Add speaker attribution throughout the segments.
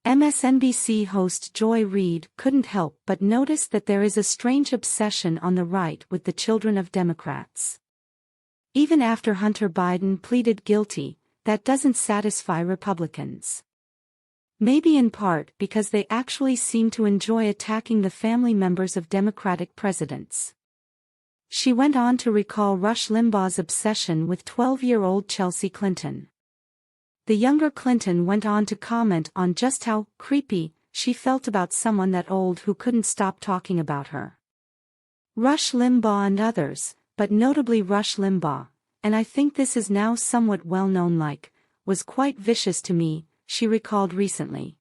Speaker 1: MSNBC host Joy Reid couldn't help but notice that there is a strange obsession on the right with the children of Democrats. Even after Hunter Biden pleaded guilty, that doesn't satisfy Republicans. Maybe in part because they actually seem to enjoy attacking the family members of Democratic presidents. She went on to recall Rush Limbaugh's obsession with 12-year-old Chelsea Clinton. The younger Clinton went on to comment on just how creepy she felt about someone that old who couldn't stop talking about her. Rush Limbaugh and others, but notably Rush Limbaugh, and I think this is now somewhat well-known, was quite vicious to me, she recalled recently.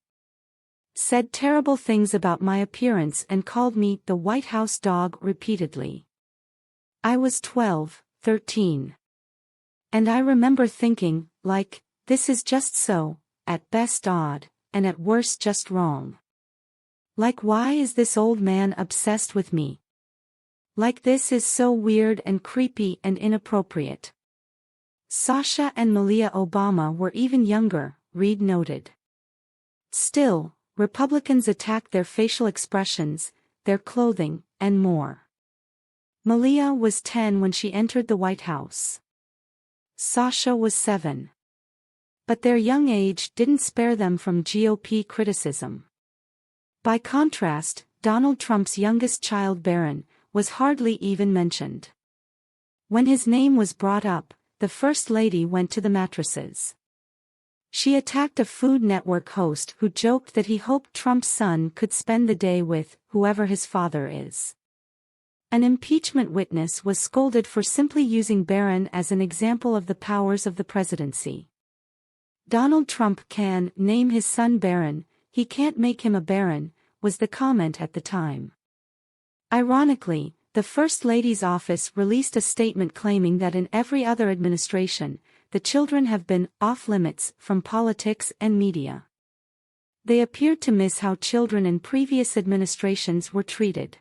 Speaker 1: Said terrible things about my appearance and called me the White House dog repeatedly. I was 12, 13. And I remember thinking, this is just so, at best odd, and at worst just wrong. Why is this old man obsessed with me? This is so weird and creepy and inappropriate. Sasha and Malia Obama were even younger, Reid noted. Still, Republicans attacked their facial expressions, their clothing, and more. Malia was 10 when she entered the White House. Sasha was 7. But their young age didn't spare them from GOP criticism. By contrast, Donald Trump's youngest child Barron was hardly even mentioned. When his name was brought up, the First Lady went to the mattresses. She attacked a Food Network host who joked that he hoped Trump's son could spend the day with whoever his father is. An impeachment witness was scolded for simply using Barron as an example of the powers of the presidency. Donald Trump can name his son Barron, he can't make him a baron, was the comment at the time. Ironically, the First Lady's office released a statement claiming that in every other administration, the children have been off-limits from politics and media. They appeared to miss how children in previous administrations were treated.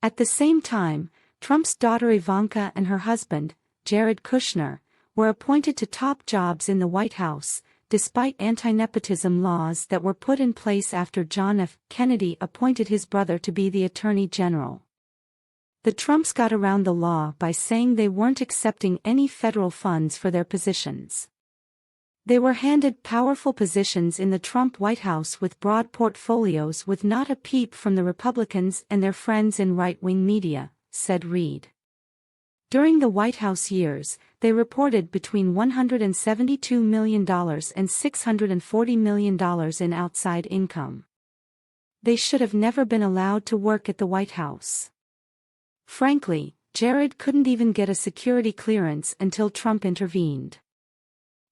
Speaker 1: At the same time, Trump's daughter Ivanka and her husband, Jared Kushner, were appointed to top jobs in the White House, despite anti-nepotism laws that were put in place after John F. Kennedy appointed his brother to be the Attorney General. The Trumps got around the law by saying they weren't accepting any federal funds for their positions. They were handed powerful positions in the Trump White House with broad portfolios with not a peep from the Republicans and their friends in right-wing media, said Reid. During the White House years, they reported between $172 million and $640 million in outside income. They should have never been allowed to work at the White House. Frankly, Jared couldn't even get a security clearance until Trump intervened.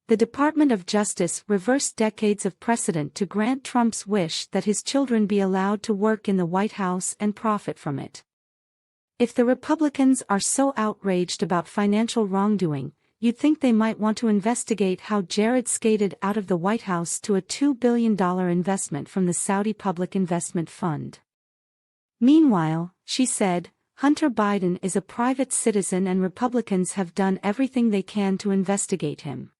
Speaker 1: The Department of Justice reversed decades of precedent to grant Trump's wish that his children be allowed to work in the White House and profit from it. If the Republicans are so outraged about financial wrongdoing, you'd think they might want to investigate how Jared skated out of the White House to a $2 billion investment from the Saudi Public Investment Fund. Meanwhile, she said, Hunter Biden is a private citizen and Republicans have done everything they can to investigate him.